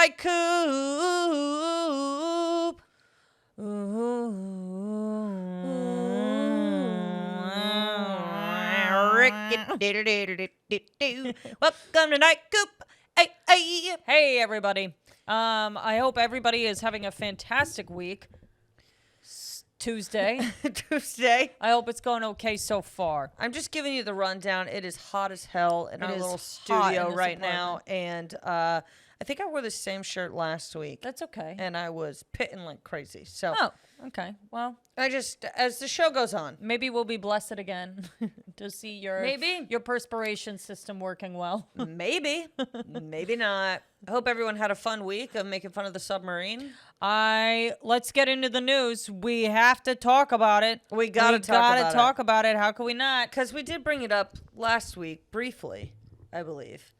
NIGHTCOOP. Welcome to NIGHTCOOP. Hey, everybody. I hope everybody is having a fantastic week. Tuesday. I hope it's going okay so far. I'm just giving you the rundown. It is hot as hell in our little hot studio in right this now. And I think I wore the same shirt last week. That's okay. And I was pitting like crazy. So Oh, okay. Well, I just, as the show goes on. maybe we'll be blessed again to see your perspiration system working well. Maybe. Maybe not. I hope everyone had a fun week of making fun of the submarine. Let's get into the news. We have to talk about it. We gotta talk about it. How can we not? Because we did bring it up last week briefly, I believe.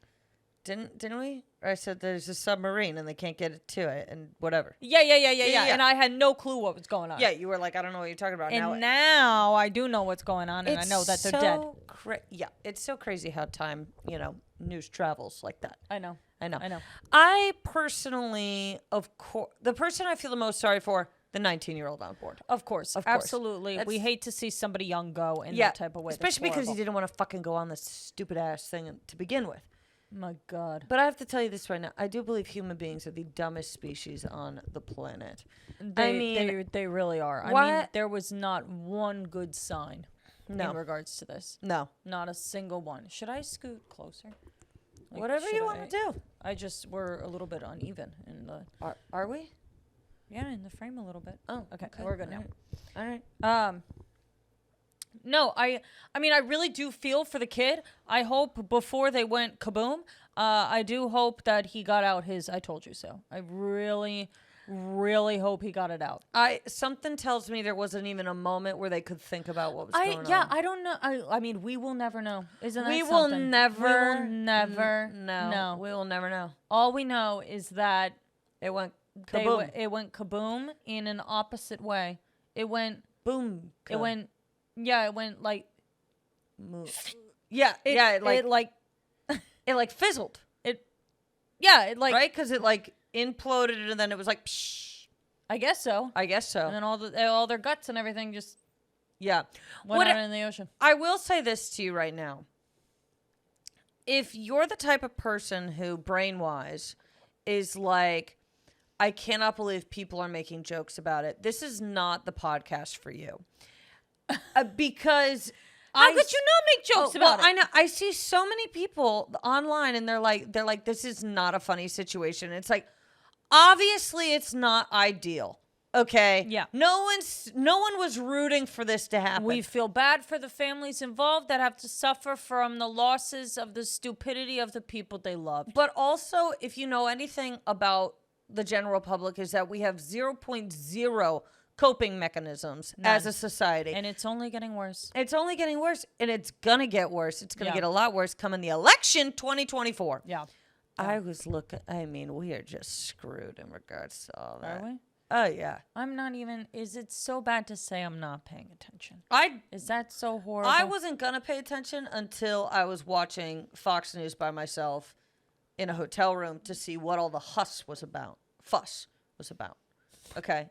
Didn't we? Or I said there's a submarine and they can't get it to it and whatever. Yeah. And I had no clue what was going on. Yeah, you were like, I don't know what you're talking about. And now I do know what's going on, and I know that they're dead. It's so crazy how time, news travels like that. I know. I personally, of course, the person I feel the most sorry for, the 19-year-old on board. Of course. Absolutely. We hate to see somebody young go in that type of way. Especially because he didn't want to fucking go on this stupid ass thing to begin with. My God. But I have to tell you this right now. I do believe human beings are the dumbest species on the planet. They really are. I mean, there was not one good sign in regards to this. No. Not a single one. Should I scoot closer? Whatever you want to do. We're a little bit uneven in the... Are we? Yeah, in the frame a little bit. Oh, okay. We're good now. All right. No, I mean, I really do feel for the kid. I hope before they went kaboom, I do hope that he got out his I told you so. I really, really hope he got it out. Something tells me there wasn't even a moment where they could think about what was going on. Yeah, I don't know. I mean, we will never know. Isn't that something? We will never know. No, we will never know. All we know is that it went kaboom. It went kaboom in an opposite way. It went boom. It went... Yeah, it went like... Yeah, it fizzled. Right? Because it like imploded and then it was like... Psh. I guess so. And then all their guts and everything just... Yeah. Went out in the ocean. I will say this to you right now. If you're the type of person who, brain-wise, is like, I cannot believe people are making jokes about it, this is not the podcast for you. Because how could you not make jokes about it? I know. I see so many people online and they're like, this is not a funny situation. It's like, obviously it's not ideal. Okay. Yeah. No one was rooting for this to happen. We feel bad for the families involved that have to suffer from the losses of the stupidity of the people they love. But also, if you know anything about the general public, is that we have 0.0 coping mechanisms as a society. And it's only getting worse. It's only getting worse, and it's going to get worse. It's going to get a lot worse coming the election 2024. Yeah. I was looking, we are just screwed in regards to all that. Are we? Oh, yeah. I'm not even, is it so bad to say I'm not paying attention? Is that so horrible? I wasn't going to pay attention until I was watching Fox News by myself in a hotel room to see what all the fuss was about. Okay.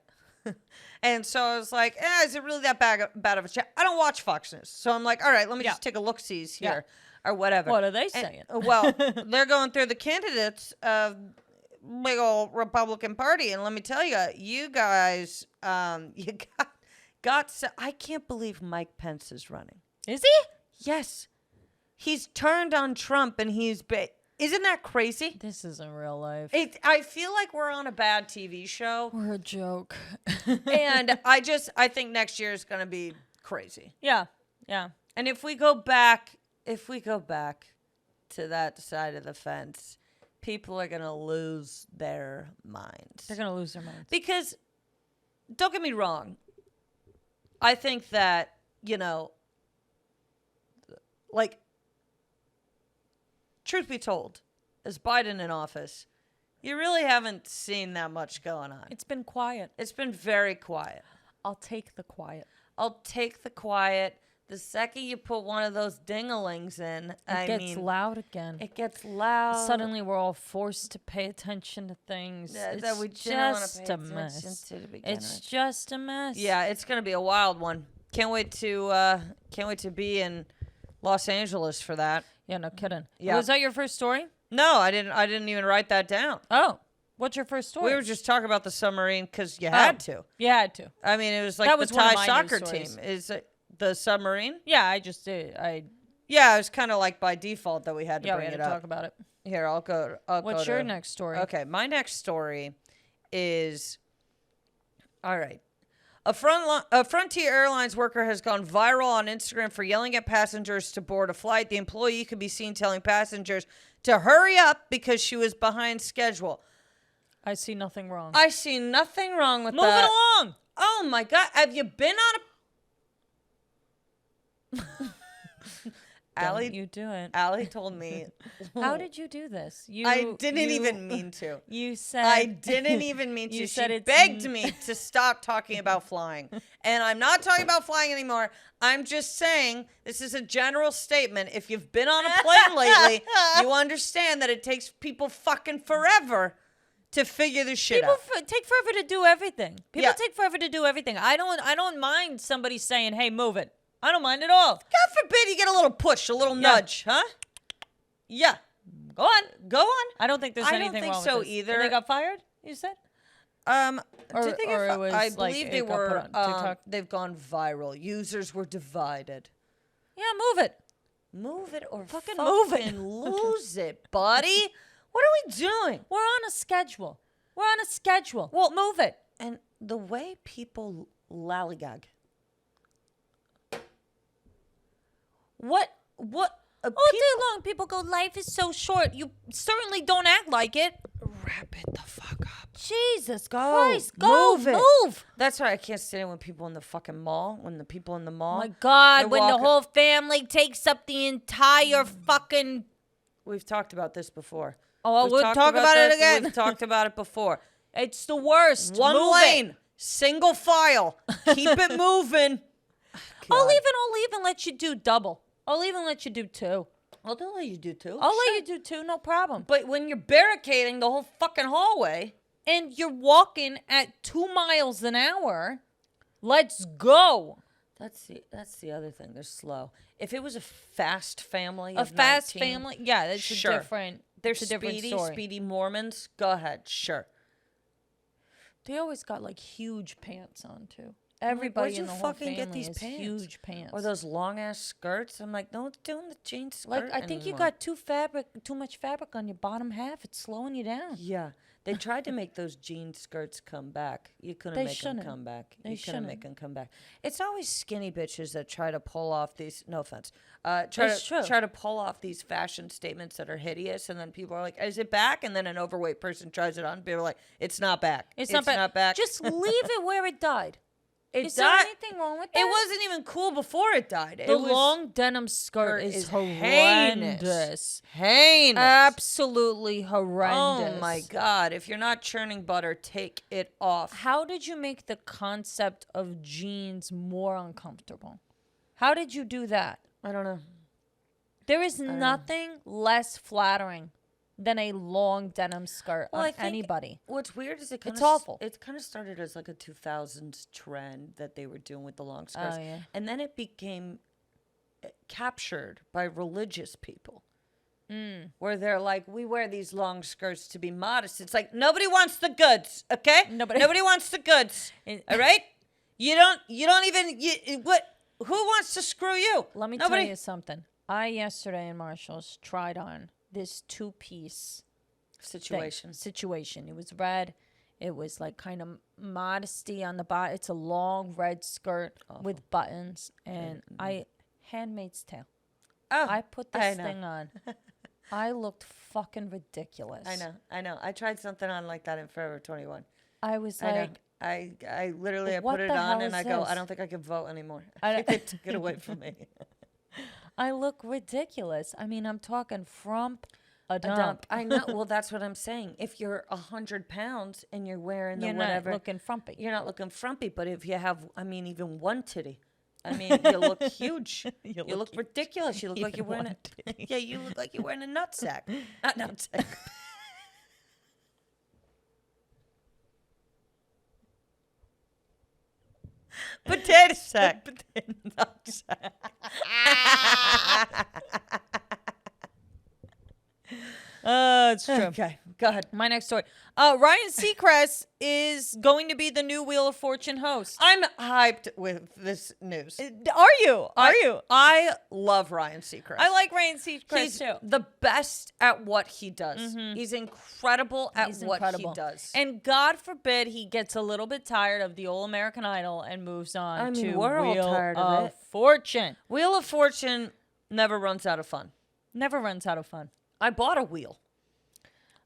And so I was like, is it really that bad of a chat? I don't watch Fox News. So I'm like, all right, let me just take a look-sees here or whatever. What are they saying? Well, they're going through the candidates of big old Republican Party. And let me tell you, you guys, you got I can't believe Mike Pence is running. Is he? Yes. He's turned on Trump and isn't that crazy? This isn't real life. I feel like we're on a bad TV show. We're a joke. And I think next year is going to be crazy. Yeah. And if we go back to that side of the fence, people are going to lose their minds. They're going to lose their minds. Because, don't get me wrong, I think that, like, truth be told, as Biden in office, you really haven't seen that much going on. It's been quiet. It's been very quiet. I'll take the quiet. I'll take the quiet. The second you put one of those dingalings in, It gets loud again. It gets loud. Suddenly, we're all forced to pay attention to things. That we It's didn't want to just pay a attention mess. to to begin It's with. just a mess. Yeah, it's gonna be a wild one. Can't wait to be in Los Angeles for that. Yeah, no kidding. Yeah. Was that your first story? No, I didn't even write that down. Oh, what's your first story? We were just talking about the submarine because you had to. You had to. I mean, it was like That the was one of Thai my soccer news team. stories. Is it the submarine? Yeah, I just did. Yeah, it was kind of like by default that we had to We bring had it to up. talk about it. Here, I'll go What's your to- next story? Okay, my next story is all right. A Frontier Airlines worker has gone viral on Instagram for yelling at passengers to board a flight. The employee could be seen telling passengers to hurry up because she was behind schedule. I see nothing wrong. I see nothing wrong with Move that. it along. Oh my God. Have you been on a... Don't you do it. Allie told me. How did you do this? I didn't even mean to. You said I didn't even mean to. You She said it's begged me to stop talking about flying. And I'm not talking about flying anymore. I'm just saying this is a general statement. If you've been on a plane lately, you understand that it takes people fucking forever to figure this shit People out. take forever to do everything. People Yeah. take forever to do everything. I don't mind somebody saying, "Hey, move it." I don't mind at all. God forbid you get a little push, a little nudge, huh? Yeah. Go on. Go on. I don't think there's I don't anything think wrong so with this. either. And they got fired? You said? Or- did they get or it was I like believe it they got put were. on TikTok? They've gone viral. Users were divided. Yeah, move it. Move it or Fucking move it. fucking lose it, buddy. What are we doing? We're on a schedule. We're on a schedule. Well, move it. And the way people lollygag. What? All day long, people go, life is so short. You certainly don't act like it. Wrap it the fuck up. Jesus Go. Christ. Go. Move it. Move. That's why I can't stand it when people in the fucking mall, when the people in the mall. Oh my God, they're when the walking- whole family takes up the entire fucking... We've talked about this before. Oh, We've we'll talked talk about it this, again. We've talked about it before. It's the worst. One Move lane, it. single file. Keep it moving. I'll God. even let you do double. I'll even let you do two. I'll let you do too. I'll let you do two, no problem. But when you're barricading the whole fucking hallway, And you're walking at 2 miles an hour, let's go. that's the other thing. They're slow. If it was a fast family, A of fast 19, family, yeah, that's Sure. a different. they're it's a different speedy, story. speedy Mormons. Go ahead, sure. They always got like huge pants on too. Everybody where'd you in the whole fucking family get these has pants? huge pants. Or those long ass skirts. I'm like, no one's doing the jean skirt. like I think you anymore. got too much fabric on your bottom half. It's slowing you down. Yeah. They tried to make those jean skirts come back. You couldn't They make them shouldn't. come back. They You couldn't make shouldn't. them come back. It's always skinny bitches that try to pull off these. No offense. It's true. Try to pull off these fashion statements that are hideous, and then people are like, "Is it back?" And then an overweight person tries it on, and people are like, "It's not back. It's not back. Just leave it where it died. Is there died- anything wrong with that? It wasn't even cool before it died. The long denim skirt is heinous. horrendous. Heinous. Absolutely horrendous. Oh my God. If you're not churning butter, take it off. How did you make the concept of jeans more uncomfortable? How did you do that? I don't know. There is nothing less flattering than a long denim skirt Well, on I think anybody. What's weird is It's awful. It kind of started as like a 2000s trend that they were doing with the long skirts. Oh, yeah. And then it became captured by religious people. Where they're like, we wear these long skirts to be modest. It's like, nobody wants the goods, okay? Nobody wants the goods, all right? You don't even, who wants to screw you? Let me tell you something. I yesterday in Marshall's tried on this 2-piece Situation. situation. It was red. It was like kind of modesty on the bottom. It's a long red skirt with buttons, and Handmaid's Tale. Oh, I put I this know. thing on. I looked fucking ridiculous. I know. I tried something on like that in Forever 21. I was I know. like, I literally I What put it the on hell and is I go, this? I don't think I can vote anymore. I I don't- think they took it away from me. I look ridiculous. I mean, I'm talking frump a A dump. dump. I know. Well, that's what I'm saying. If you're 100 pounds and you're wearing the You're whatever, not looking frumpy. you're not looking frumpy. But if you have, I mean, even one titty, I mean, you look huge. You look huge. ridiculous. You look like you're wearing a yeah. You look like you're wearing a nutsack. Not nutsack. Potato sack. Nutsack. It's true. Okay, go ahead. My next story. Ryan Seacrest is going to be the new Wheel of Fortune host. I'm hyped with this news. Are you? I love Ryan Seacrest. I like Ryan Seacrest He's too. the best at what he does. He's incredible at what he does. And God forbid he gets a little bit tired of the old American Idol and moves on to we're all Wheel tired of it. Fortune. Wheel of Fortune never runs out of fun. Never runs out of fun. I bought a wheel.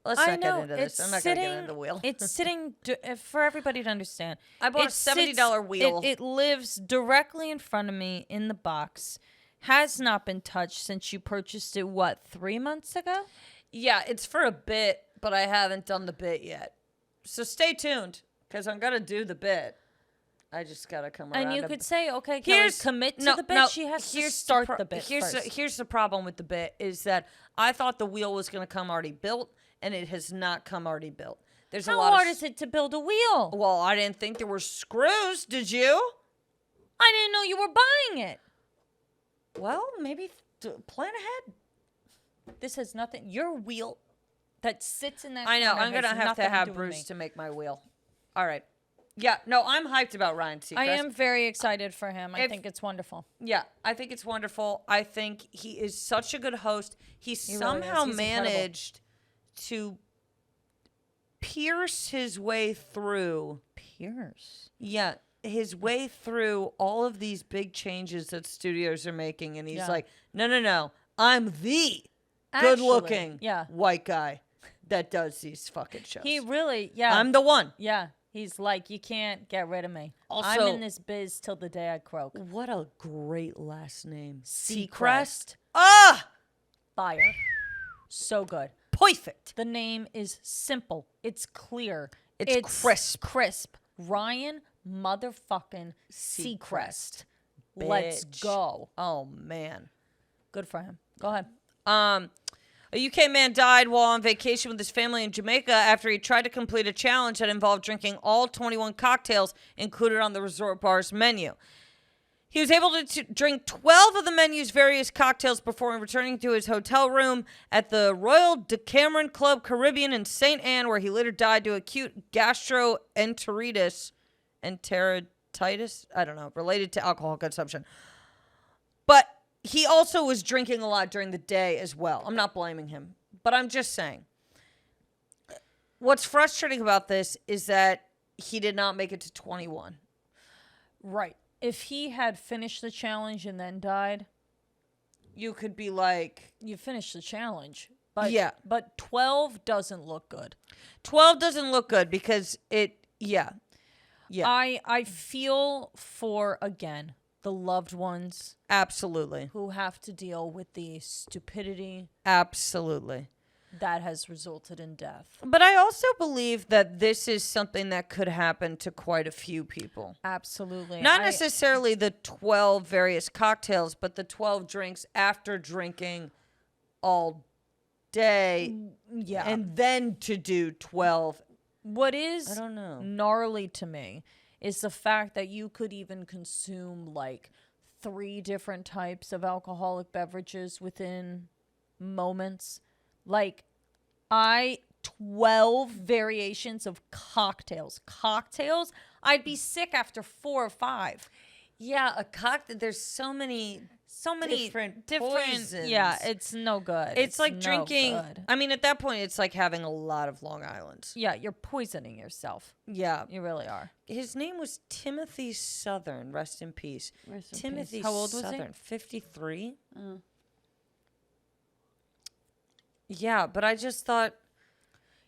Let's not get into this. I'm not going to get into the wheel. It's sitting, for everybody to understand. I bought a $70 wheel. It lives directly in front of me in the box. Has not been touched since you purchased it, 3 months ago? Yeah, it's for a bit, but I haven't done the bit yet. So stay tuned, because I'm going to do the bit. I just got to come around. And you could say, okay, Kelly, commit to the bit. She has to start the bit first. Here's the problem with the bit is that I thought the wheel was going to come already built, and it has not come already built. There's How hard is it to build a wheel? Well, I didn't think there were screws. Did you? I didn't know you were buying it. Well, maybe plan ahead. This has nothing. Your wheel that sits in that I know. corner I'm going to has have to nothing have do with Bruce me. to make my wheel. All right. Yeah, no, I'm hyped about Ryan Seacrest. I am very excited for him. I think it's wonderful. Yeah, I think it's wonderful. I think he is such a good host. He somehow really is. He's managed to pierce his way through. Yeah, his way through all of these big changes that studios are making. And he's like, no. I'm the good-looking white guy that does these fucking shows. He really, I'm the one. Yeah. He's like, you can't get rid of me. Also, I'm in this biz till the day I croak. What a great last name. Seacrest. Ah! Fire. So good. Perfect. The name is simple. It's clear. It's crisp. Crisp. Ryan motherfucking Seacrest. Let's Bitch. go. Oh, man. Good for him. Go ahead. A UK man died while on vacation with his family in Jamaica after he tried to complete a challenge that involved drinking all 21 cocktails included on the resort bar's menu. He was able to drink 12 of the menu's various cocktails before returning to his hotel room at the Royal Decameron Club Caribbean in St. Anne, where he later died to acute gastroenteritis, I don't know, related to alcohol consumption. But he also was drinking a lot during the day as well. I'm not blaming him, but I'm just saying. What's frustrating about this is that he did not make it to 21. Right. If he had finished the challenge and then died, you could be like, you finished the challenge. But, yeah. But 12 doesn't look good. 12 doesn't look good because yeah. I feel for, again, the loved ones. Absolutely. Who have to deal with the stupidity. Absolutely. That has resulted in death. But I also believe that this is something that could happen to quite a few people. Absolutely. Not necessarily the 12 various cocktails, but the 12 drinks after drinking all day. Yeah. And then to do 12. What is I don't know. gnarly to me is the fact that you could even consume like 3 different types of alcoholic beverages within moments. Like 12 variations of cocktails. I'd be sick after 4 or 5. Yeah, a cocktail. There's so many different poisons. Yeah, it's no good. It's like no drinking. good. I mean, at that point, it's like having a lot of Long Islands. Yeah, you're poisoning yourself. Yeah. You really are. His name was Timothy Southern. Rest in peace. Timothy How old was he? Southern. 53. Yeah, but I just thought.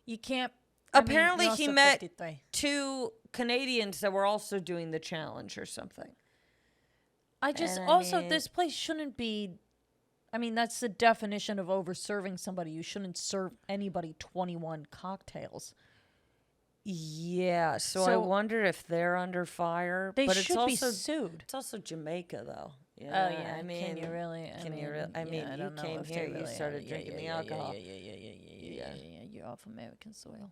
You can't. Apparently, he met 53. 2 Canadians that were also doing the challenge or something. This place shouldn't be. I mean, that's the definition of over serving somebody. You shouldn't serve anybody 21 cocktails. Yeah, so I So- wonder if they're under fire. They but it's should be also sued. it's also Jamaica though. Oh yeah, I mean, can you really? can you really? I mean, I you don't know came if they here, you really started are. drinking the alcohol. Yeah. You're off American soil.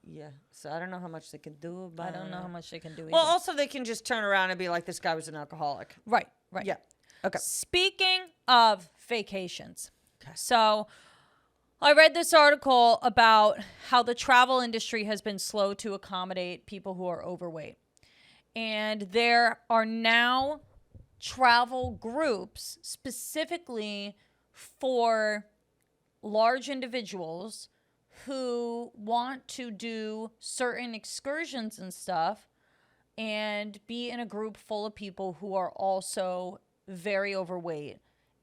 Yeah, so I don't know how much they can do about I don't know it. how much they can do. Well, either. also they can just turn around and be like, "This guy was an alcoholic." Right. Yeah. Okay. Speaking of vacations, so I read this article about how the travel industry has been slow to accommodate people who are overweight. And there are now travel groups specifically for large individuals who want to do certain excursions and stuff and be in a group full of people who are also very overweight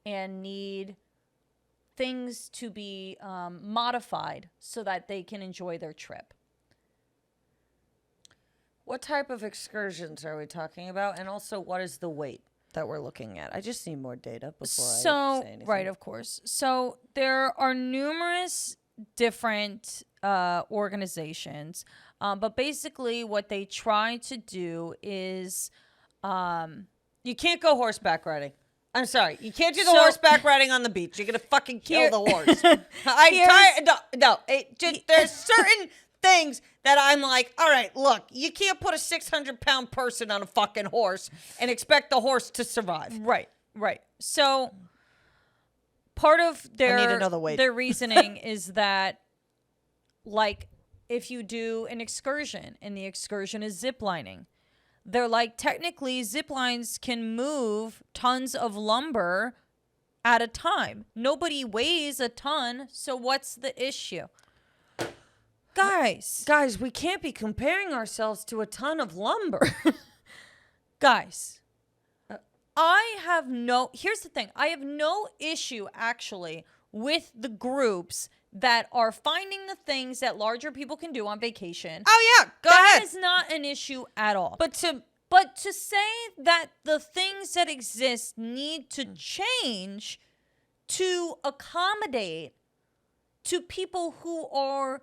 and need things to be modified so that they can enjoy their trip. What type of excursions are we talking about? And also, what is the weight that we're looking at? I just need more data before I say anything. Right, of course. So there are numerous different organizations, but basically what they try to do is... You can't go horseback riding. I'm sorry. You can't do the So- horseback riding on the beach. You're going to fucking kill Here- the horse. I'm tired. No. There's certain things that I'm like, all right, look, you can't put a 600-pound person on a fucking horse and expect the horse to survive. Right. So part of I need their another weight. their reasoning is that, like, if you do an excursion and the excursion is ziplining, they're like, technically zip lines can move tons of lumber at a time. Nobody weighs a ton, so what's the issue? Guys, we can't be comparing ourselves to a ton of lumber. guys, here's the thing. I have no issue actually with the groups that are finding the things that larger people can do on vacation. Oh, yeah. Go That ahead. is not an issue at all. But to say that the things that exist need to change to accommodate to people who are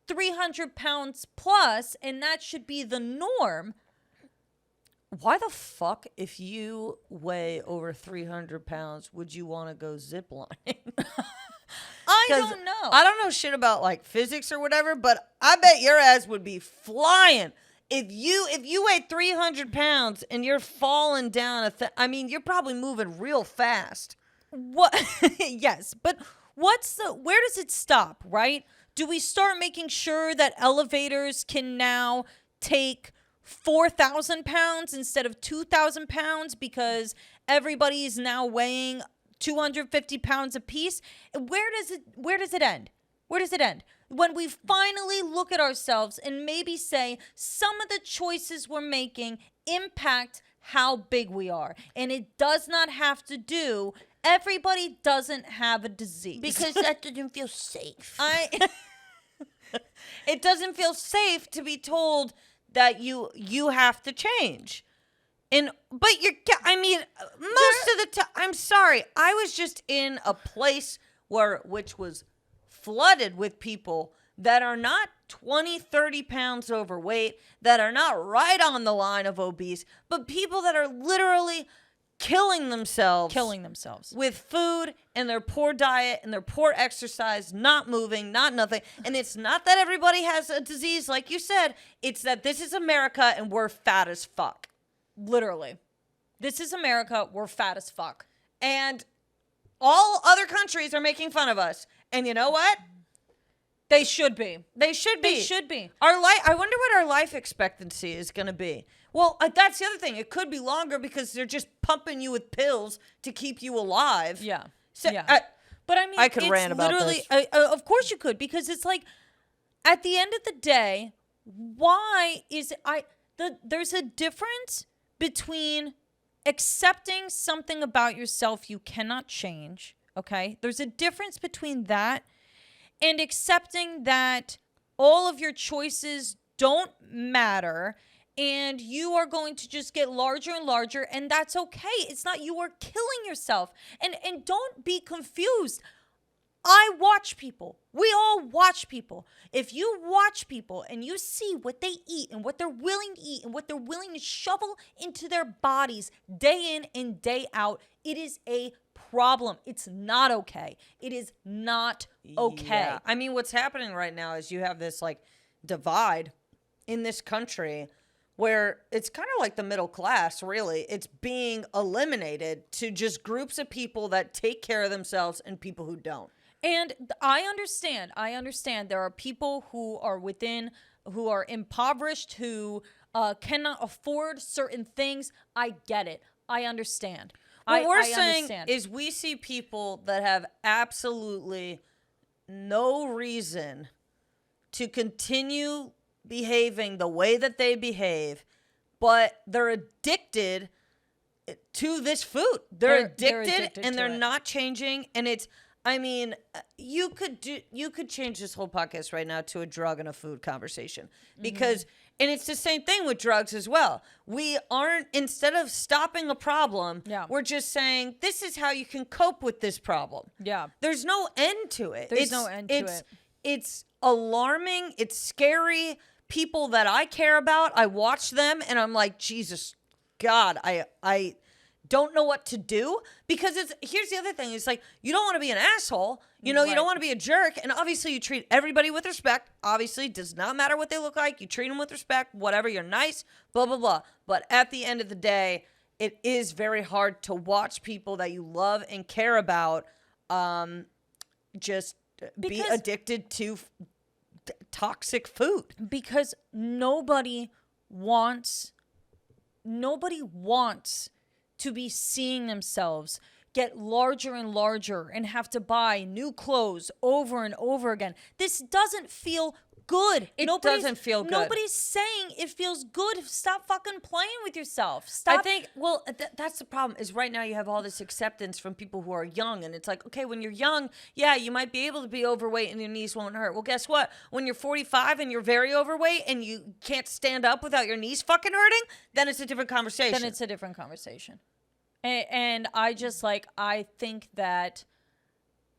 300 pounds plus, and that should be the norm. why the fuck, if you weigh over 300 pounds, would you want to go ziplining? I don't know. I don't know shit about like physics or whatever, but I bet your ass would be flying. If you weigh 300 pounds and you're falling down I mean, you're probably moving real fast. What? Yes, but where does it stop, right? Do we start making sure that elevators can now take 4,000 pounds instead of 2,000 pounds because everybody is now weighing 250 pounds apiece? Where does it end? Where does it end? When we finally look at ourselves and maybe say some of the choices we're making impact how big we are. And it does not have to do, everybody doesn't have a disease. Because that doesn't feel safe. It doesn't feel safe to be told that you have to change. Most of the time, I'm sorry, I was just in a place which was flooded with people that are not 20, 30 pounds overweight, that are not right on the line of obese, but people that are literally killing themselves with food and their poor diet and their poor exercise, not moving, not nothing. And it's not that everybody has a disease, like you said. It's that this is America and we're fat as fuck. Literally. This is America. We're fat as fuck. And all other countries are making fun of us. And you know what? They should be. They should be. They should be. I wonder what our life expectancy is going to be. Well, that's the other thing. It could be longer because they're just pumping you with pills to keep you alive. Yeah. So, yeah. But I mean, I could it's rant about literally, this. Of course you could, because it's like, at the end of the day, there's a difference between accepting something about yourself you cannot change, okay? There's a difference between that and accepting that all of your choices don't matter and you are going to just get larger and larger, and that's okay. It's not, you are killing yourself. And don't be confused. I watch people. We all watch people. If you watch people and you see what they eat and what they're willing to eat and what they're willing to shovel into their bodies day in and day out, it is a problem. It's not okay. It is not okay. Yeah. I mean, what's happening right now is you have this like divide in this country where it's kind of like the middle class, really. It's being eliminated to just groups of people that take care of themselves and people who don't. And I understand. There are people who are impoverished, who cannot afford certain things. I get it. I understand. What we're I saying understand. is we see people that have absolutely no reason to continue behaving the way that they behave, but they're addicted to this food. They're addicted and they're not changing. And it's, I mean, you could change this whole podcast right now to a drug and a food conversation because, and it's the same thing with drugs as well. We aren't, instead of stopping a problem, we're just saying, this is how you can cope with this problem. Yeah. There's no end to it. There's no end to it. It's alarming. It's scary. People that I care about, I watch them and I'm like, Jesus, God, I don't know what to do because here's the other thing. It's like, you don't want to be an asshole. You know, you don't want to be a jerk. And obviously you treat everybody with respect. Obviously, does not matter what they look like. You treat them with respect, whatever, you're nice, blah, blah, blah. But at the end of the day, it is very hard to watch people that you love and care about just be addicted to toxic food. Because nobody wants to be seeing themselves get larger and larger and have to buy new clothes over and over again. This doesn't feel good. It doesn't feel good. Nobody's saying it feels good. Stop fucking playing with yourself. I think, well, that's the problem is right now you have all this acceptance from people who are young. And it's like, okay, when you're young, yeah, you might be able to be overweight and your knees won't hurt. Well, guess what? When you're 45 and you're very overweight and you can't stand up without your knees fucking hurting, then it's a different conversation. And I just I think that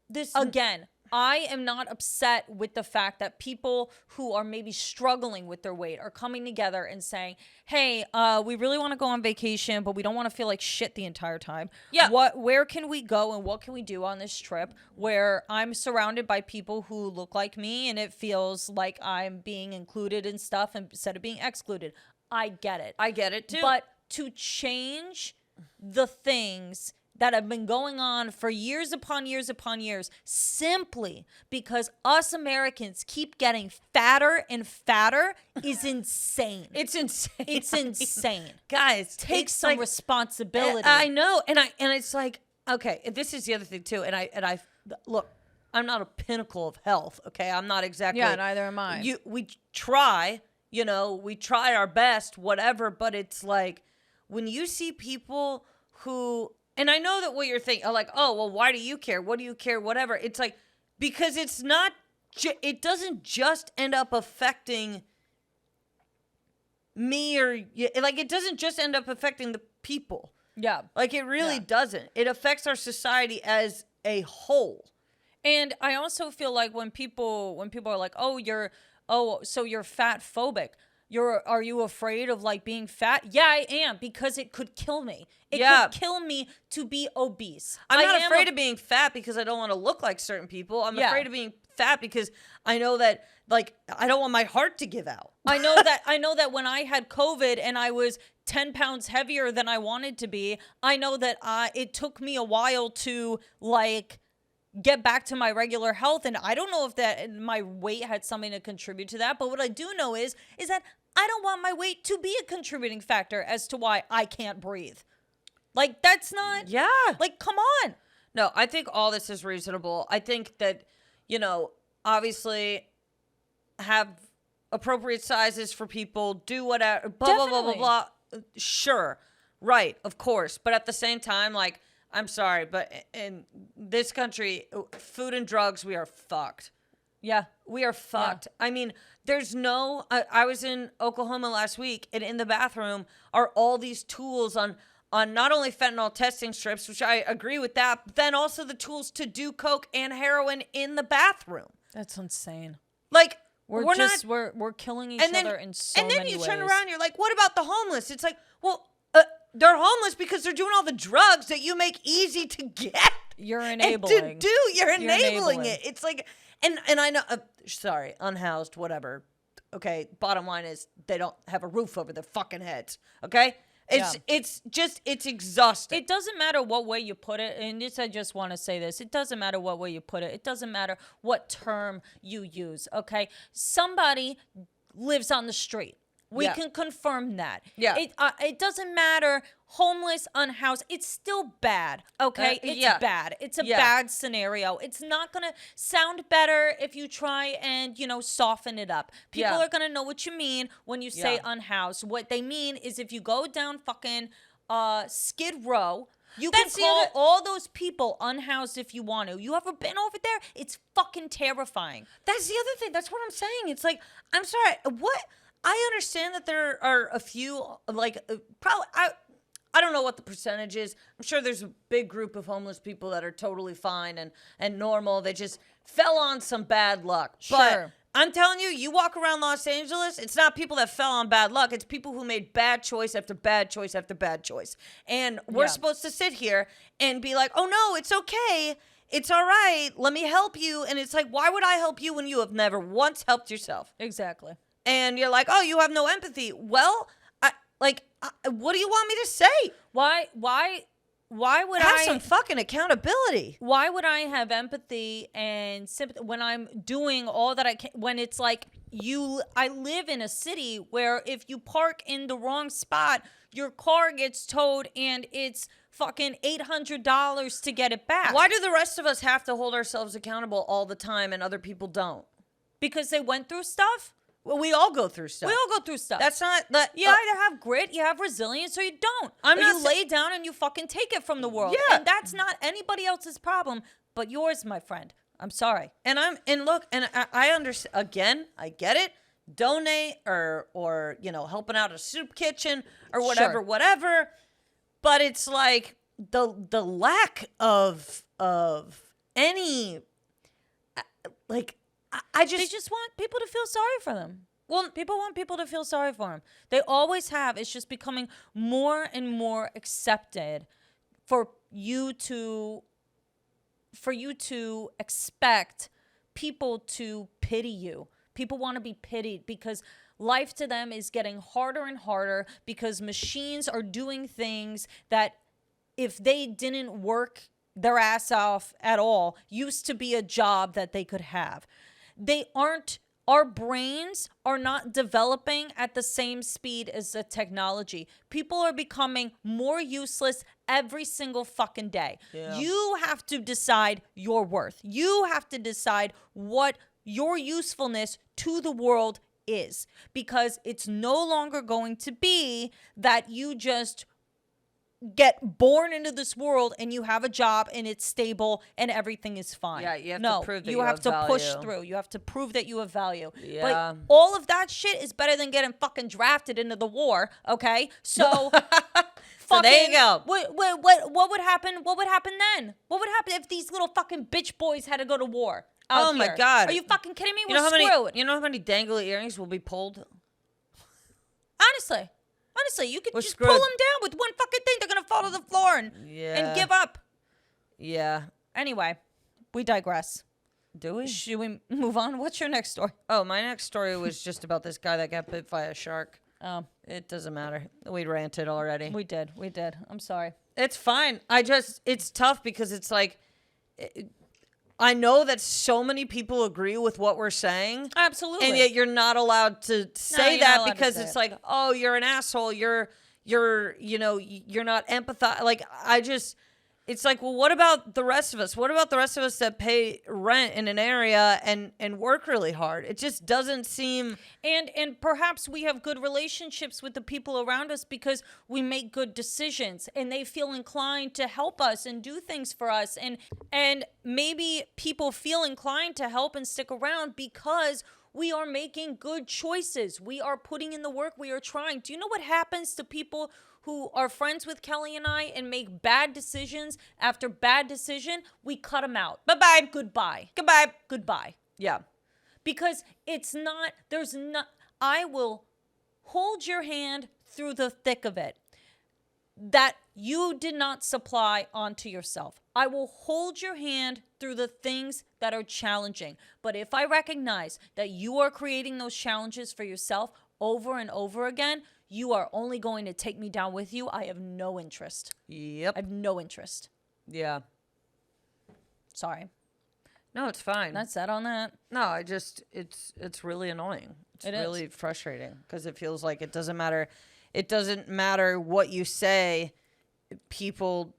this, again, I am not upset with the fact that people who are maybe struggling with their weight are coming together and saying, hey, we really want to go on vacation, but we don't want to feel like shit the entire time. Yeah. Where can we go and what can we do on this trip where I'm surrounded by people who look like me and it feels like I'm being included in stuff instead of being excluded? I get it. I get it too. But to change the things that have been going on for years upon years simply because us Americans keep getting fatter and fatter is insane. It's insane. It's insane. Guys, take some responsibility. I know. And it's like, okay, this is the other thing too. And I look, I'm not a pinnacle of health, okay? I'm not exactly. Yeah, neither am I. We try, we try our best, whatever, but it's like when you see people who, and I know that what you're thinking, like, oh, well, why do you care? What do you care? Whatever. It's like, because it's not, it doesn't just end up affecting me or, like, it doesn't just end up affecting the people. Yeah. Like, it really doesn't. It affects our society as a whole. And I also feel like when people are like, so you're fat phobic. Are you afraid of like being fat? Yeah, I am, because it could kill me. It could kill me to be obese. I'm not afraid of being fat because I don't want to look like certain people. I'm afraid of being fat because I know that like I don't want my heart to give out. I know that when I had COVID and I was 10 pounds heavier than I wanted to be, I know that it took me a while to like get back to my regular health. And I don't know if that my weight had something to contribute to that. But what I do know is that I don't want my weight to be a contributing factor as to why I can't breathe. Like, that's not... Yeah. Like, come on. No, I think all this is reasonable. I think that, obviously have appropriate sizes for people, do whatever, blah, blah, blah, blah, blah. Sure. Right. Of course. But at the same time, like, I'm sorry, but in this country, food and drugs, we are fucked. Yeah. We are fucked. Yeah. I mean, there's I was in Oklahoma last week, and in the bathroom are all these tools on not only fentanyl testing strips, which I agree with that, but then also the tools to do coke and heroin in the bathroom. That's insane. Like, We're killing each other in so many ways. And then you turn around, you're like, what about the homeless? It's like, well, they're homeless because they're doing all the drugs that you make easy to get. You're enabling. You're enabling it. It's like, and I know, sorry, unhoused, whatever. Okay, bottom line is they don't have a roof over their fucking heads. Okay? It's exhausting. It doesn't matter what way you put it. And I just want to say this. It doesn't matter what way you put it. It doesn't matter what term you use. Okay? Somebody lives on the street. We can confirm that. Yeah. It doesn't matter, homeless, unhoused. It's still bad, okay? It's bad. It's a bad scenario. It's not going to sound better if you try and, soften it up. People are going to know what you mean when you say unhoused. What they mean is if you go down fucking Skid Row, you can call all those people unhoused if you want to. You ever been over there? It's fucking terrifying. That's the other thing. That's what I'm saying. It's like, I'm sorry, what? I understand that there are a few, like, probably, I don't know what the percentage is. I'm sure there's a big group of homeless people that are totally fine and normal. They just fell on some bad luck. Sure. But I'm telling you, you walk around Los Angeles, it's not people that fell on bad luck. It's people who made bad choice after bad choice after bad choice. And we're supposed to sit here and be like, oh, no, it's okay. It's all right. Let me help you. And it's like, why would I help you when you have never once helped yourself? Exactly. And you're like, oh, you have no empathy. Well, what do you want me to say? Why would have some fucking accountability? Why would I have empathy and sympathy when I'm doing all that I can? When it's like I live in a city where if you park in the wrong spot, your car gets towed and it's fucking $800 to get it back. Why do the rest of us have to hold ourselves accountable all the time and other people don't? Because they went through stuff. Well, we all go through stuff. We all go through stuff. That's not that. You either have grit, you have resilience, or you don't. You lay down and you fucking take it from the world. Yeah. And that's not anybody else's problem but yours, my friend. I'm sorry. And I understand. Again, I get it. Donate or helping out a soup kitchen or whatever. But it's like the lack of any They just want people to feel sorry for them. Well, people want people to feel sorry for them. They always have. It's just becoming more and more accepted for you to expect people to pity you. People want to be pitied because life to them is getting harder and harder because machines are doing things that if they didn't work their ass off at all, used to be a job that they could have. Our brains are not developing at the same speed as the technology. People are becoming more useless every single fucking day. Yeah. You have to decide your worth. You have to decide what your usefulness to the world is, because it's no longer going to be that you just get born into this world and you have a job and it's stable and everything is fine. Yeah, you have to prove that you have to value. Push through. You have to prove that you have value. Yeah. But all of that shit is better than getting fucking drafted into the war, okay? So so there you go. What would happen? What would happen then? What would happen if these little fucking bitch boys had to go to war? Oh my God. Are you fucking kidding me? We're screwed. You know how many dangly earrings will be pulled? Honestly, you could just pull them down with one fucking thing. They're going to fall to the floor and give up. Yeah. Anyway, we digress. Do we? Should we move on? What's your next story? Oh, my next story was just about this guy that got bit by a shark. Oh. It doesn't matter. We ranted already. We did. I'm sorry. It's fine. It's tough because it's like, I know that so many people agree with what we're saying. Absolutely. And yet you're not allowed to say that because it's like, oh, you're an asshole. You're not empathetic. Like, it's like, well, what about the rest of us? What about the rest of us that pay rent in an area and work really hard? It just doesn't seem. And perhaps we have good relationships with the people around us because we make good decisions and they feel inclined to help us and do things for us. And maybe people feel inclined to help and stick around because we are making good choices. We are putting in the work. We are trying. Do you know what happens to people who are friends with Kelly and I and make bad decisions after bad decision, we cut them out. Bye-bye. Goodbye. Goodbye. Goodbye. Yeah. Because I will hold your hand through the thick of it that you did not supply onto yourself. I will hold your hand through the things that are challenging. But if I recognize that you are creating those challenges for yourself over and over again, you are only going to take me down with you. I have no interest. Yep. I have no interest. Yeah. Sorry. No, it's fine. That's that on that. No, it's really annoying. It's really frustrating because it feels like it doesn't matter. It doesn't matter what you say. People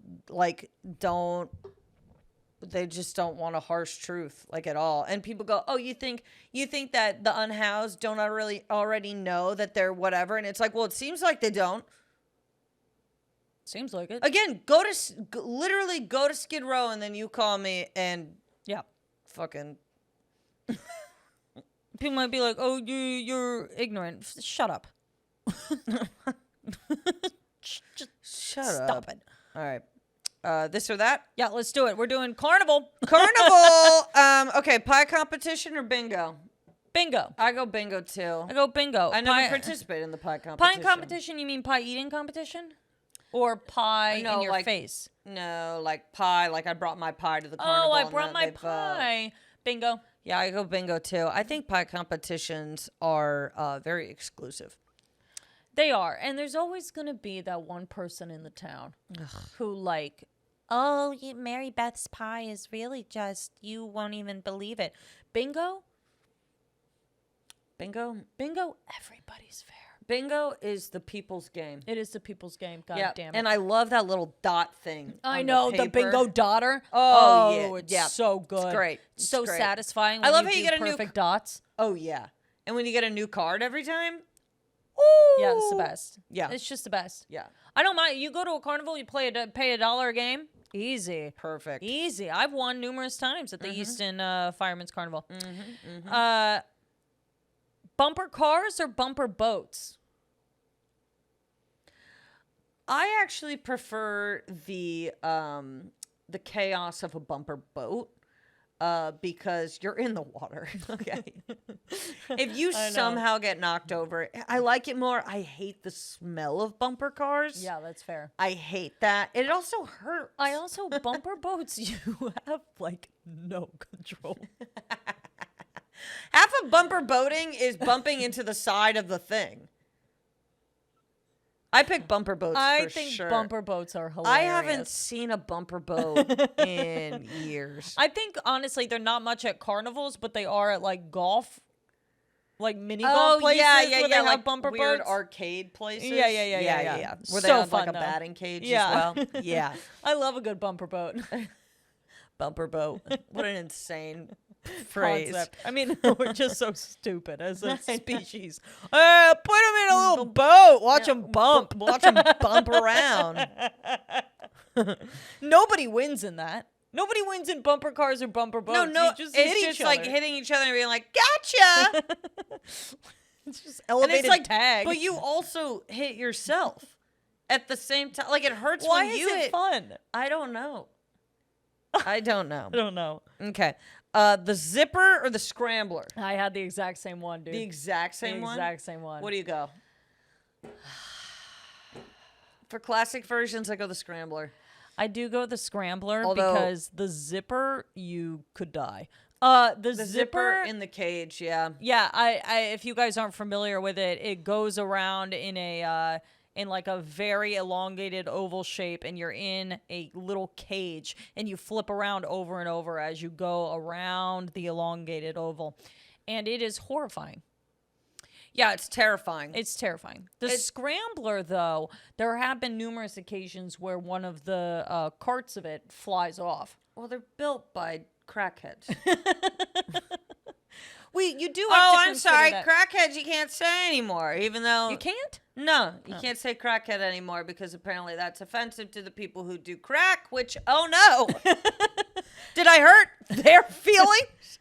they just don't want a harsh truth at all. And people go, "Oh, you think that the unhoused don't already know that they're whatever?" And it's like, well, it seems like they don't. Seems like it. Again, literally go to Skid Row and then you call me and Yeah. fucking. People might be like, "Oh, you're ignorant." Shut up. Just Shut stop up. it. All right. This or that? Yeah, let's do it. We're doing Carnival. Carnival. Okay, pie competition or bingo? Bingo. I go bingo too. I go bingo. I never Pie- participated in the pie competition. Pie competition, you mean pie eating competition? Or pie No, in your face? No, pie. I brought my pie to the carnival. Oh, I and brought then my they vote. pie. Bingo. Yeah, I go bingo too. I think pie competitions are very exclusive. They are. And there's always going to be that one person in the town who oh, Mary Beth's pie is really just, you won't even believe it. Bingo? Bingo? Bingo, everybody's fair. Bingo is the people's game. It is the people's game. God damn it. And I love that little dot thing. I on know, the paper. bingo dotter. Oh, yeah. It's Yeah. so good. It's great. It's so great. satisfying I when love you how you do get a new perfect dots. Oh, yeah. And when you get a new card every time. Yeah, it's the best. Yeah. It's just the best. Yeah. I don't mind. You go to a carnival, you pay $1 a game. Easy. Perfect. Easy. I've won numerous times at the Easton Fireman's Carnival. Bumper cars or bumper boats? I actually prefer the chaos of a bumper boat because you're in the water. Okay. If you somehow get knocked over, I like it more. I hate the smell of bumper cars. Yeah, that's fair. I hate that. It also hurts. I also, bumper boats, you have no control. Half of bumper boating is bumping into the side of the thing. I pick bumper boats I for think sure. bumper boats are hilarious. I haven't seen a bumper boat in years. I think, honestly, they're not much at carnivals, but they are at golf, mini golf places where they have bumper weird boats. arcade places. Yeah. Where they So have fun, a though. batting cage Yeah. as well. Yeah. I love a good bumper boat. Bumper boat. What an insane phrase. Concept. I mean, we're just so stupid as a species. Put them in a little boat. Watch them bump. Watch them bump around. Nobody wins in that. Nobody wins in bumper cars or bumper boats. No, You just hit it's each just other. hitting each other and being like, gotcha. It's just And elevated it's tag. But you also hit yourself at the same time. It hurts Why when is you it hit. fun? I don't know. I don't know. I don't know. Okay. The zipper or the scrambler? I had the exact same one, dude. The exact same one? Exact same one. What do you go? For classic versions, I go the scrambler. I do go the scrambler Although- because the zipper, you could die. The Zipper in the cage, yeah. Yeah, I if you guys aren't familiar with it, it goes around in a very elongated oval shape, and you're in a little cage, and you flip around over and over as you go around the elongated oval, and it is horrifying. Yeah, it's terrifying. It's terrifying. The scrambler, though, there have been numerous occasions where one of the carts of it flies off. Well, they're built by crackheads. You do have to I'm consider sorry. that. Crackheads you can't say anymore, even though... You can't? No, you can't say crackhead anymore because apparently that's offensive to the people who do crack, which, oh no. Did I hurt their feelings?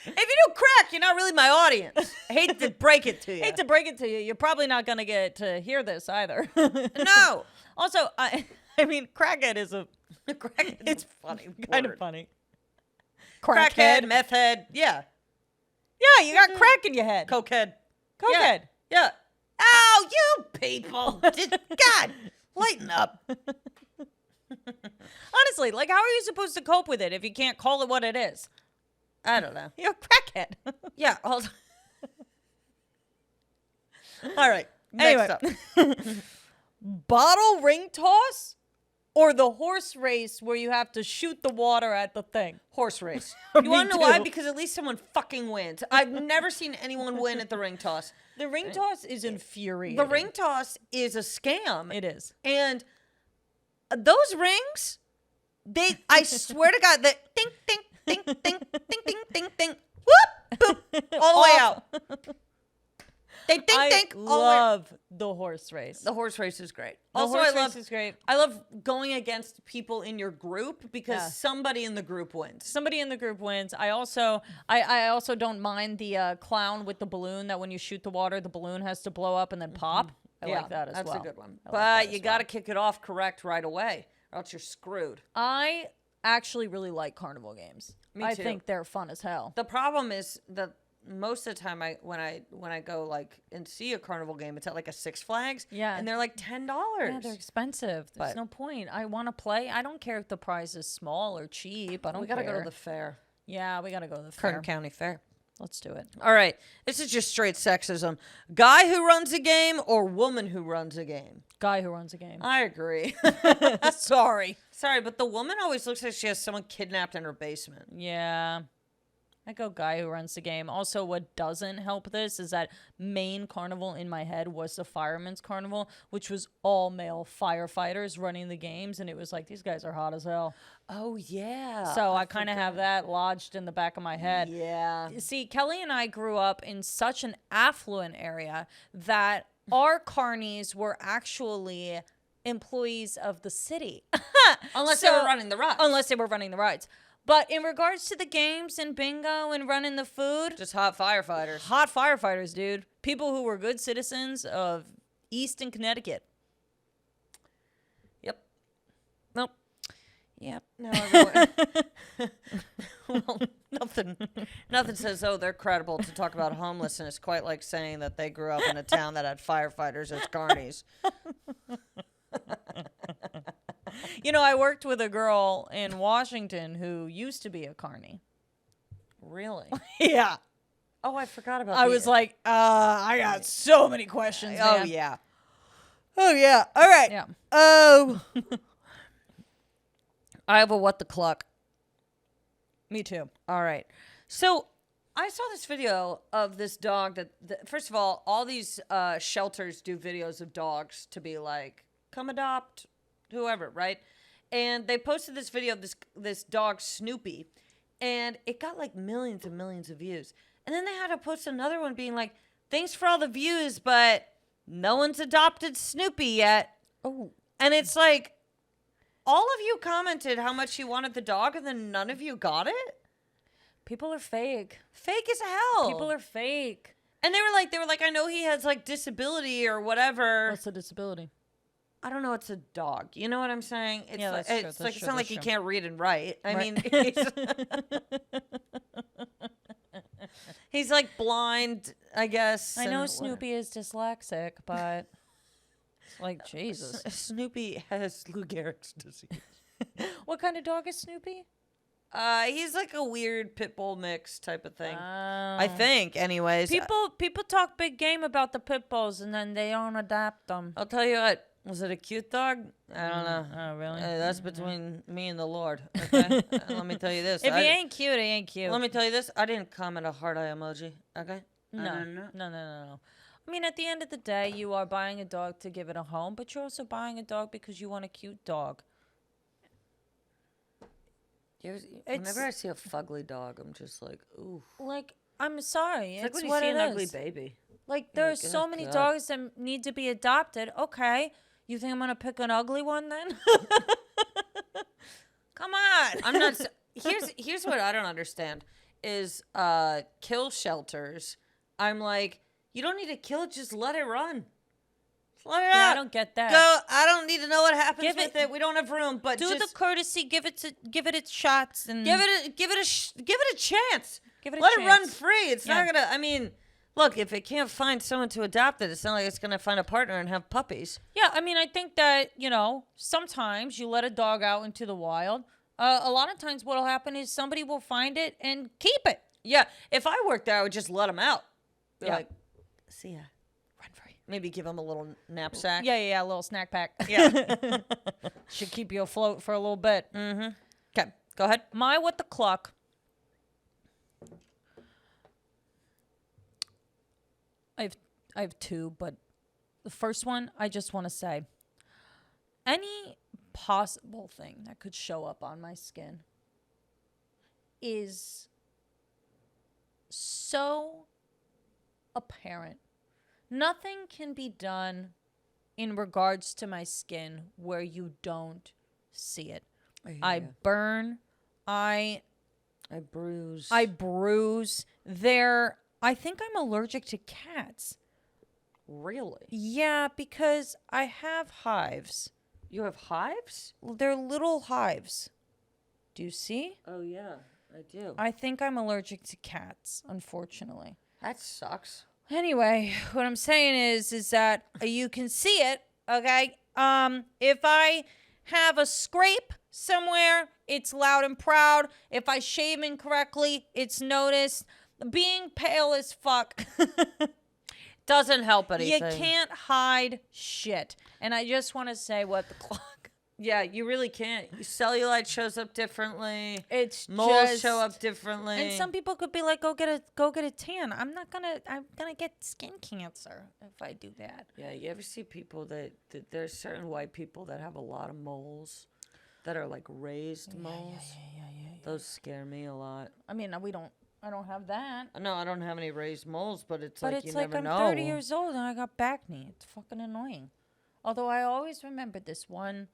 If you do crack, back. You're not really my audience. I hate to break it to you. Hate to break it to you. You're probably not going to get to hear this either. No. Also, I mean, crackhead is It's funny. kind of funny. Crackhead, meth head. Yeah. Yeah, you got crack in your head. Cokehead. Cokehead. Yeah. Oh, you people. God, lighten up. Honestly, like, how are you supposed to cope with it if you can't call it what it is? I don't know. You're a crackhead. Yeah. All right. Next up. Bottle ring toss or the horse race where you have to shoot the water at the thing? Horse race. Me You want to know why? too. Because at least someone fucking wins. I've never seen anyone win at the ring toss. The ring toss is infuriating. The ring toss is a scam. It is. And those rings, I swear to God, that ding, ding, ding, ding, ding, ding, ding, ding, whoop, boop, all the way out. They ding, I ding, all the way out. love the horse race. The horse race is great. The Also, horse I race is great. love going against people in your group because Yeah. somebody in the group wins. Somebody in the group wins. I also don't mind the clown with the balloon that when you shoot the water, the balloon has to blow up and then pop. I like that as that's well. a good one. I like that But as you well. got to kick it off correct right away, or else you're screwed. I actually really like carnival games. Me I too. think they're fun as hell. The problem is that most of the time, when I go like and see a carnival game, it's at like a Six Flags. Yeah. And they're like $10. Yeah, they're expensive. There's But- no point. I want to play. I don't care if the price is small or cheap. I don't We care. got to go to the fair. Yeah, we got to go to the fair. Kern County Fair. Let's do it. All right. This is just straight sexism. Guy who runs a game or woman who runs a game? Guy who runs a game. I agree. Sorry. Sorry, but the woman always looks like she has someone kidnapped in her basement. Yeah. I go guy who runs the game. Also, what doesn't help this is that main carnival in my head was the fireman's carnival, which was all male firefighters running the games. And it was like, these guys are hot as hell. Oh, yeah. So I kind of have that lodged in the back of my head. Yeah. See, Kelly and I grew up in such an affluent area that our carnies were actually employees of the city. Unless they were running the rides. Unless they were running the rides. But in regards to the games and bingo and running the food, Just hot firefighters. hot firefighters, dude. People who were good citizens of Easton, Connecticut. Yep. Nope. Yep. No, everyone. Well, nothing says, oh, they're credible to talk about homelessness, quite like saying that they grew up in a town that had firefighters as carnies. You know, I worked with a girl in Washington who used to be a carny. Really? Yeah. Oh, I forgot about I was like, I got so many questions, man. oh, yeah. Oh, yeah. All right. Yeah. Oh. I have a what the cluck. Me too. All right. So I saw this video of this dog that first of all these shelters do videos of dogs to be like, come adopt whoever, right? And they posted this video of this dog Snoopy, and it got like millions and millions of views. And then they had to post another one being like, thanks for all the views, but no one's adopted Snoopy yet. Oh. And it's like, all of you commented how much you wanted the dog, and then none of you got it? People are fake. Fake as hell. People are fake. And they were like, I know he has like disability or whatever. What's the disability? I don't know. It's a dog. You know what I'm saying? It's Yeah, like, that's true, it's that's like true, it's not like that's he true. can't read and write. I Right. mean, he's like blind, I guess. I know and Snoopy is dyslexic, but it's like, Jesus. Snoopy has Lou Gehrig's disease. What kind of dog is Snoopy? He's like a weird pit bull mix type of thing. Oh. I think, anyways. People talk big game about the pit bulls and then they don't adapt them. I'll tell you what. Was it a cute dog? I don't know. Oh, really? That's between me and the Lord. Okay. Let me tell you this. If he ain't cute, he ain't cute. Let me tell you this. I didn't comment a heart eye emoji. Okay. No. I mean, at the end of the day, you are buying a dog to give it a home, but you're also buying a dog because you want a cute dog. Whenever I see a fugly dog, I'm just like, ooh. Like, I'm sorry. It's like It's when you what see it an ugly is. baby. Like, You're there's like, so oh, many God. dogs that need to be adopted. Okay. You think I'm going to pick an ugly one then? Come on. I'm not. Here's what I don't understand is kill shelters, I'm like, you don't need to kill it, just let it run. Just let it out. I don't get that. Go. I don't need to know what happens Give with it- it. We don't have room, but Do just the courtesy, give it its shots, and give it a chance. Give it a let it run chance. free. It's Yeah. not gonna. I mean, look, if it can't find someone to adopt it, it's not like it's gonna find a partner and have puppies. Yeah, I mean, I think that, sometimes you let a dog out into the wild. A lot of times what'll happen is somebody will find it and keep it. Yeah, if I worked there, I would just let them out. Be Yeah. like, see ya. Run free. Maybe give them a little knapsack. Yeah, a little snack pack. Yeah. Should keep you afloat for a little bit. Okay, go ahead. My what the cluck. I have two, but the first one I just want to say, any possible thing that could show up on my skin is so apparent. Nothing can be done in regards to my skin where you don't see it. I burn. I bruise. I bruise. I think I'm allergic to cats. Really? Yeah, because I have hives. You have hives? They're little hives. Do you see? Oh yeah, I do. I think I'm allergic to cats, unfortunately. That sucks. Anyway, what I'm saying is that you can see it, okay? If I have a scrape somewhere, it's loud and proud. If I shave incorrectly, it's noticed. Being pale as fuck Doesn't help anything. you can't hide shit. And I just want to say what the clock. Yeah, you really can't. Cellulite shows up differently. It's Moles just, show up differently. And some people could be like, go get a tan. I'm gonna get skin cancer if I do that. Yeah, you ever see people that there's certain white people that have a lot of moles that are like raised moles? Yeah. Those scare me a lot. I mean, I don't have that. No, I don't have any raised moles, but it's But like it's you like never I'm know. 30 years old and I got back knee. It's fucking annoying. Although I always remember this one.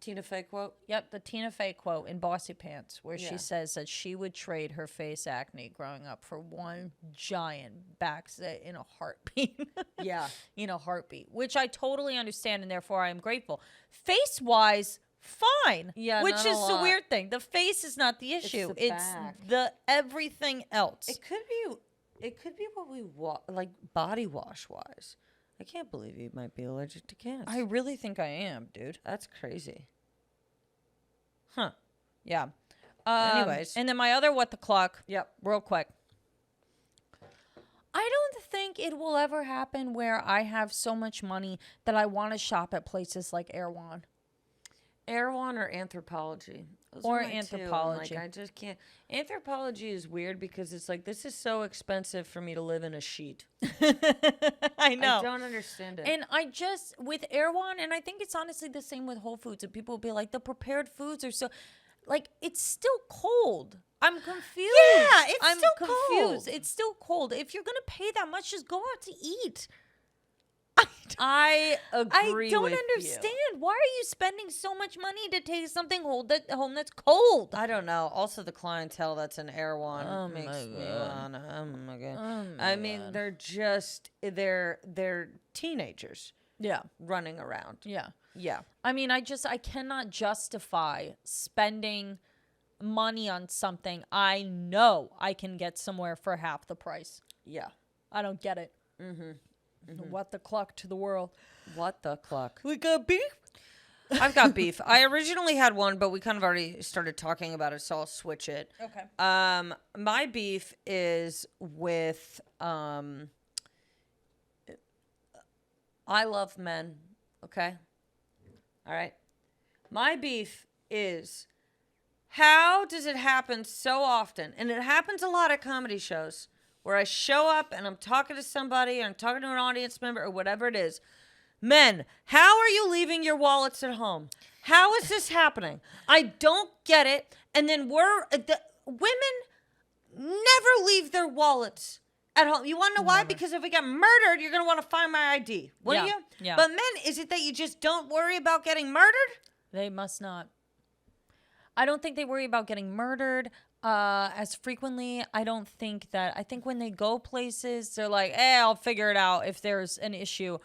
Tina Fey quote? Yep, the Tina Fey quote in Bossy Pants, where Yeah. she says that she would trade her face acne growing up for one giant back set in a heartbeat. Yeah. In a heartbeat, which I totally understand, and therefore I am grateful. Face-wise, fine. Yeah, which not a is the lot. weird thing. The face is not the issue. the It's back. the everything else. It could be what we like body wash wise. I can't believe you might be allergic to cats. I really think I am, dude. That's crazy. Huh. Yeah. Anyways. And then my other what the clock. Yep. Real quick. I don't think it will ever happen where I have so much money that I want to shop at places like Erewhon. Erewhon or Anthropology. Those Or are my two. I'm Anthropology. Like, I just can't. Anthropology is weird because it's like, this is so expensive for me to live in a sheet. I know. I don't understand it. And I just, with Erewhon, and I think it's honestly the same with Whole Foods, and people will be like, the prepared foods are so, like, it's still cold. I'm confused. Yeah, it's I'm still confused. cold. It's still cold. If you're going to pay that much, just go out to eat. I I agree don't with understand. you. Why are you spending so much money to take something home that's cold? I don't know. Also, the clientele that's in Erewhon Oh makes my me God. wanna. Oh my god. Oh my I mean, God. they're just they're teenagers Yeah. running around. Yeah. Yeah. I mean, I cannot justify spending money on something I know I can get somewhere for half the price. Yeah. I don't get it. What the cluck to the world. What the cluck? We got beef? I've got beef. I originally had one, but we kind of already started talking about it, so I'll switch it. Okay. My beef is with I love men, okay? All right. My beef is, how does it happen so often? And it happens a lot at comedy shows where I show up and I'm talking to somebody or I'm talking to an audience member or whatever it is. Men, how are you leaving your wallets at home? How is this happening? I don't get it. And then women never leave their wallets at home. You want to know why? Because if we get murdered, you're going to want to find my ID, wouldn't Yeah, you? yeah. But men, is it that you just don't worry about getting murdered? They must not. I don't think they worry about getting murdered. As frequently, I don't think that. I think when they go places, they're like, I'll figure it out if there's an issue.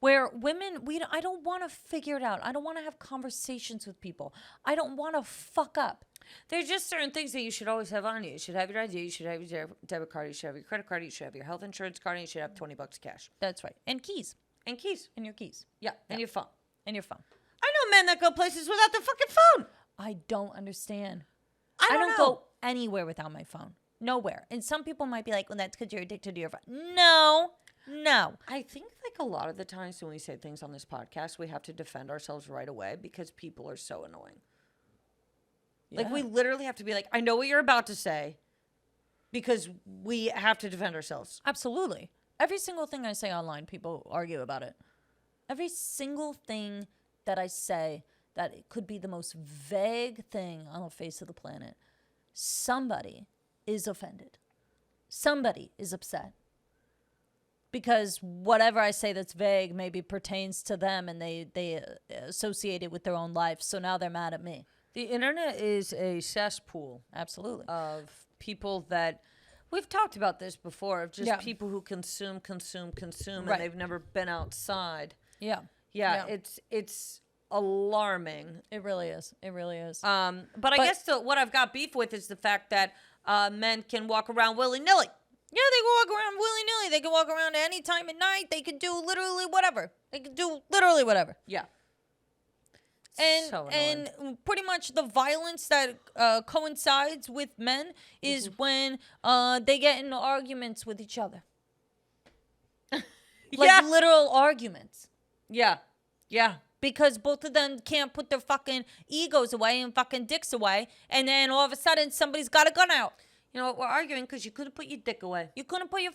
Where women, I don't want to figure it out. I don't want to have conversations with people. I don't want to fuck up. There's just certain things that you should always have on you. You should have your ID, you should have your debit card, you should have your credit card, you should have your health insurance card, and you should have $20 cash. That's right. And keys. And keys. And your keys. Yeah, and your phone. And your phone. I know men that go places without their fucking phone. I don't understand. I don't know. Go anywhere without my phone. Nowhere. And some people might be like, well, that's because you're addicted to your phone. No. I think like a lot of the times when we say things on this podcast, we have to defend ourselves right away because people are so annoying. Yeah. Like we literally have to be like, I know what you're about to say because we have to defend ourselves. Absolutely. Every single thing I say online, people argue about it. Every single thing that I say that it could be the most vague thing on the face of the planet, somebody is offended. Somebody is upset. Because whatever I say that's vague maybe pertains to them and they associate it with their own life. So now they're mad at me. The internet is a cesspool. Absolutely. Of people that, we've talked about this before, of just people who consume, and they've never been outside. Yeah. It's alarming. It really is. But I guess what I've got beef with is the fact that men can walk around willy-nilly. Yeah, they can walk around willy-nilly. They can walk around any time at night. They can do literally whatever. Yeah. And pretty much the violence that coincides with men is when they get into arguments with each other. Like literal arguments. Yeah. Because both of them can't put their fucking egos away and fucking dicks away. And then all of a sudden somebody's got a gun out. You know what? We're arguing because you couldn't put your dick away. You couldn't put your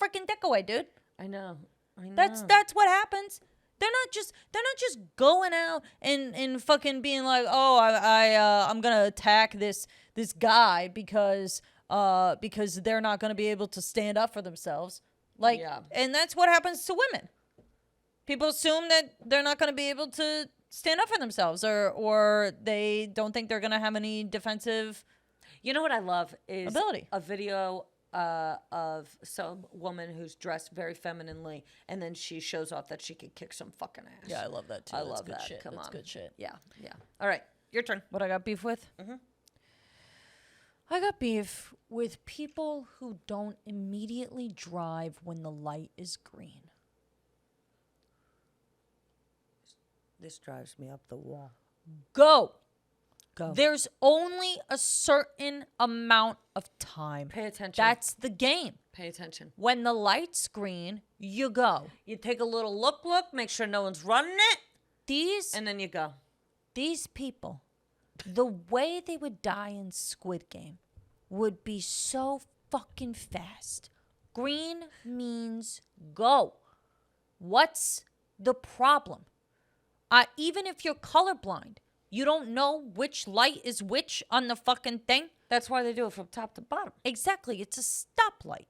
freaking dick away, dude. I know. That's what happens. They're not just going out and fucking being like, oh, I'm gonna attack this guy because they're not gonna be able to stand up for themselves. And that's what happens to women. People assume that they're not gonna be able to stand up for themselves, or they don't think they're gonna have any defensive. You know what I love is ability. A video of some woman who's dressed very femininely, and then she shows off that she could kick some fucking ass. Yeah, I love that too. I love that. Shit. Come That's on. good shit. Yeah. All right, your turn. What I got beef with? Mm-hmm. I got beef with people who don't immediately drive when the light is green. This drives me up the wall. Go. There's only a certain amount of time. Pay attention. That's the game. Pay attention. When the light's green, you go. You take a little look, make sure no one's running it. And then you go. These people, the way they would die in Squid Game would be so fucking fast. Green means go. What's the problem? Even if you're colorblind, you don't know which light is which on the fucking thing. That's why they do it from top to bottom. Exactly. It's a stoplight.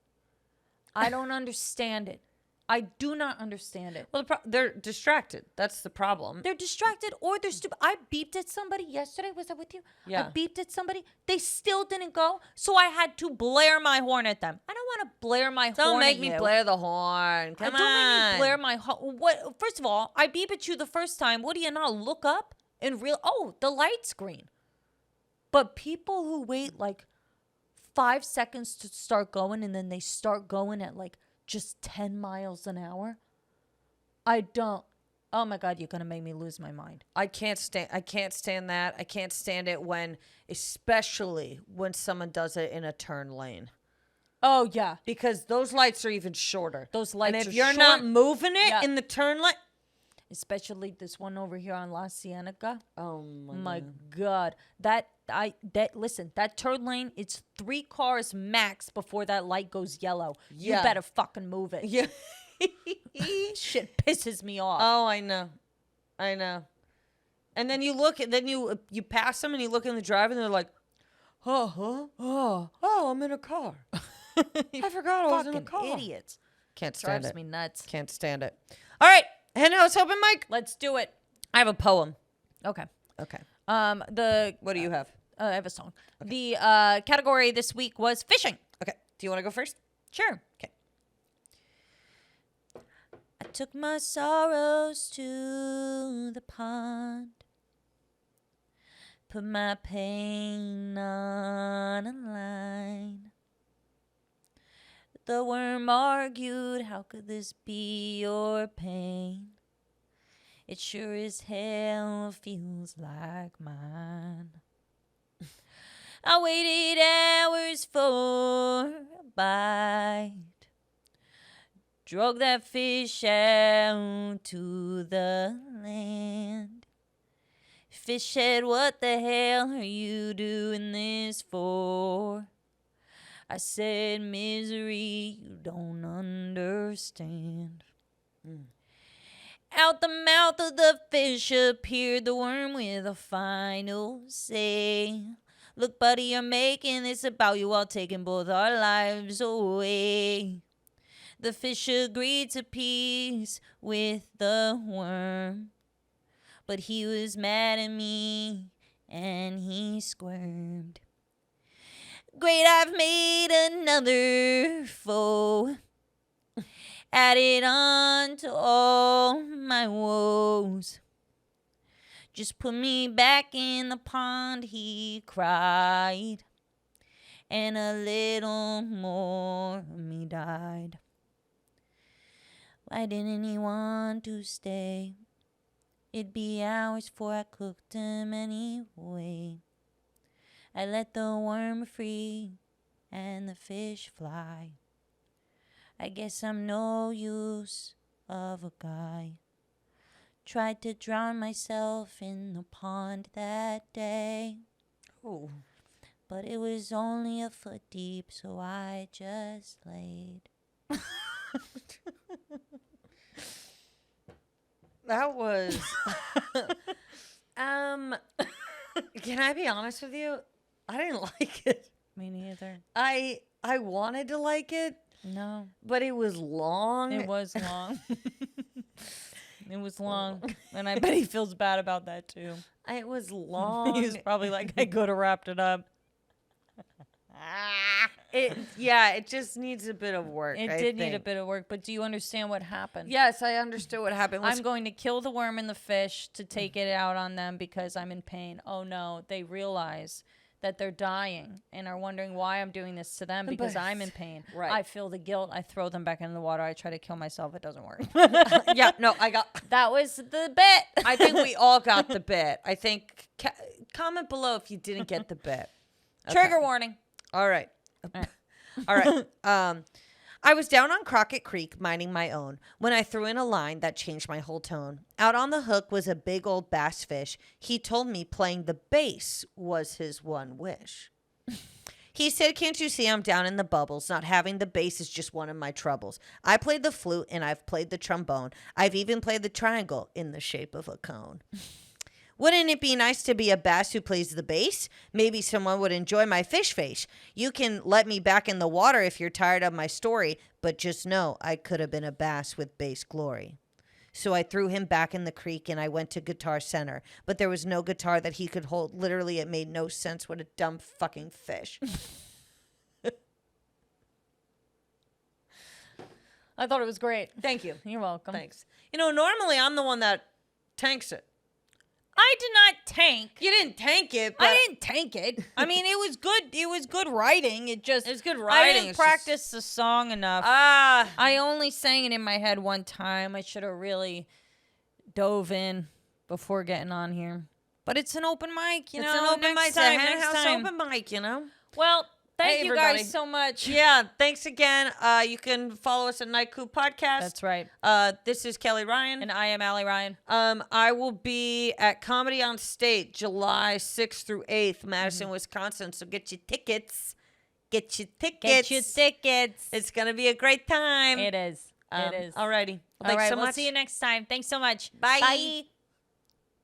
I don't understand it. I do not understand it. Well, they're distracted. That's the problem. They're distracted or they're stupid. I beeped at somebody yesterday. Was I with you? Yeah. I beeped at somebody. They still didn't go. So I had to blare my horn at them. I don't want to blare my horn Don't make at me you. blare the horn. Come on. Don't make me blare my horn. What? First of all, I beep at you the first time. What do you not look up and the light's green. But people who wait like 5 seconds to start going and then they start going at like just 10 miles an hour. I don't. Oh my God, you're going to make me lose my mind. I can't stand that. I can't stand it especially when someone does it in a turn lane. Oh yeah. Because those lights are even shorter. Those lights are And if you're not moving it in the turn lane. Especially this one over here on La Cienega. Oh my God. Listen, that turn lane, it's 3 cars max before that light goes yellow. Yeah. You better fucking move it. Yeah. Shit pisses me off. Oh, I know. And then you look, and then you pass them, and you look in the drive, and they're like, oh, I'm in a car. I forgot I was in a car. Idiots. Can't stand Drives it. me nuts. Can't stand it. All right. Hen house open mic. Let's do it. I have a poem. Okay. Okay. What What do you have? I have a song. The category this week was fishing. Okay. Do you want to go first? Sure. Okay. I took my sorrows to the pond, put my pain on a line. The worm argued, how could this be your pain? It sure as hell feels like mine. I waited hours for a bite, drug that fish out to the land. Fish said, what the hell are you doing this for? I said, misery you don't understand. Out the mouth of the fish appeared the worm with a final say. Look, buddy, you're making this about you while taking both our lives away. The fish agreed to peace with the worm, but he was mad at me and he squirmed. Great, I've made another foe, added on to all my woes. Just put me back in the pond, he cried, and a little more of me died. Why didn't he want to stay? It'd be hours before I cooked him anyway. I let the worm free and the fish fly. I guess I'm no use of a guy. Tried to drown myself in the pond that day. Oh. But it was only a foot deep, so I just laid. That was can I be honest with you? I didn't like it. Me neither. I wanted to like it, No. but it was long. It was long. It was long. And I bet he feels bad about that too. It was long. He was probably like, I could have wrapped it up. It just needs a bit of work. It did need a bit of work, but do you understand what happened? Yes, I understood what happened. I'm going to kill the worm and the fish to take it out on them because I'm in pain. Oh no, they realize that they're dying and are wondering why I'm doing this to them because I'm in pain. Right. I feel the guilt. I throw them back into the water. I try to kill myself. It doesn't work. Yeah, no, I got... That was the bit. I think we all got the bit. I think... comment below if you didn't get the bit. Okay. Trigger warning. All right. All right. I was down on Crockett Creek minding my own when I threw in a line that changed my whole tone. Out on the hook was a big old bass fish. He told me playing the bass was his one wish. He said, can't you see I'm down in the bubbles? Not having the bass is just one of my troubles. I played the flute and I've played the trombone. I've even played the triangle in the shape of a cone. Wouldn't it be nice to be a bass who plays the bass? Maybe someone would enjoy my fish face. You can let me back in the water if you're tired of my story, but just know I could have been a bass with bass glory. So I threw him back in the creek and I went to Guitar Center, but there was no guitar that he could hold. Literally, it made no sense. What a dumb fucking fish. I thought it was great. Thank you. You're welcome. Thanks. You know, normally I'm the one that tanks it. I did not tank. You didn't tank it, but... I didn't tank it. I mean, it was good. It was good writing. It was good I writing. didn't practice the song enough. Ah. I only sang it in my head one time. I should have really dove in before getting on here. But it's an open mic, you know. It's an open mic. Next time, It's a next house time. open mic, you know. Well, thank Hey, you everybody. guys so much. Yeah, thanks again. You can follow us at NIGHTCOOP Podcast. That's right. This is Kelly Ryan. And I am Allie Ryan. I will be at Comedy on State July 6th through 8th, Madison, Wisconsin. So get your tickets. Get your tickets. Get your tickets. It's going to be a great time. It is. It is. Alrighty. Well, All thanks right, so we'll much. see you next time. Thanks so much. Bye. Bye.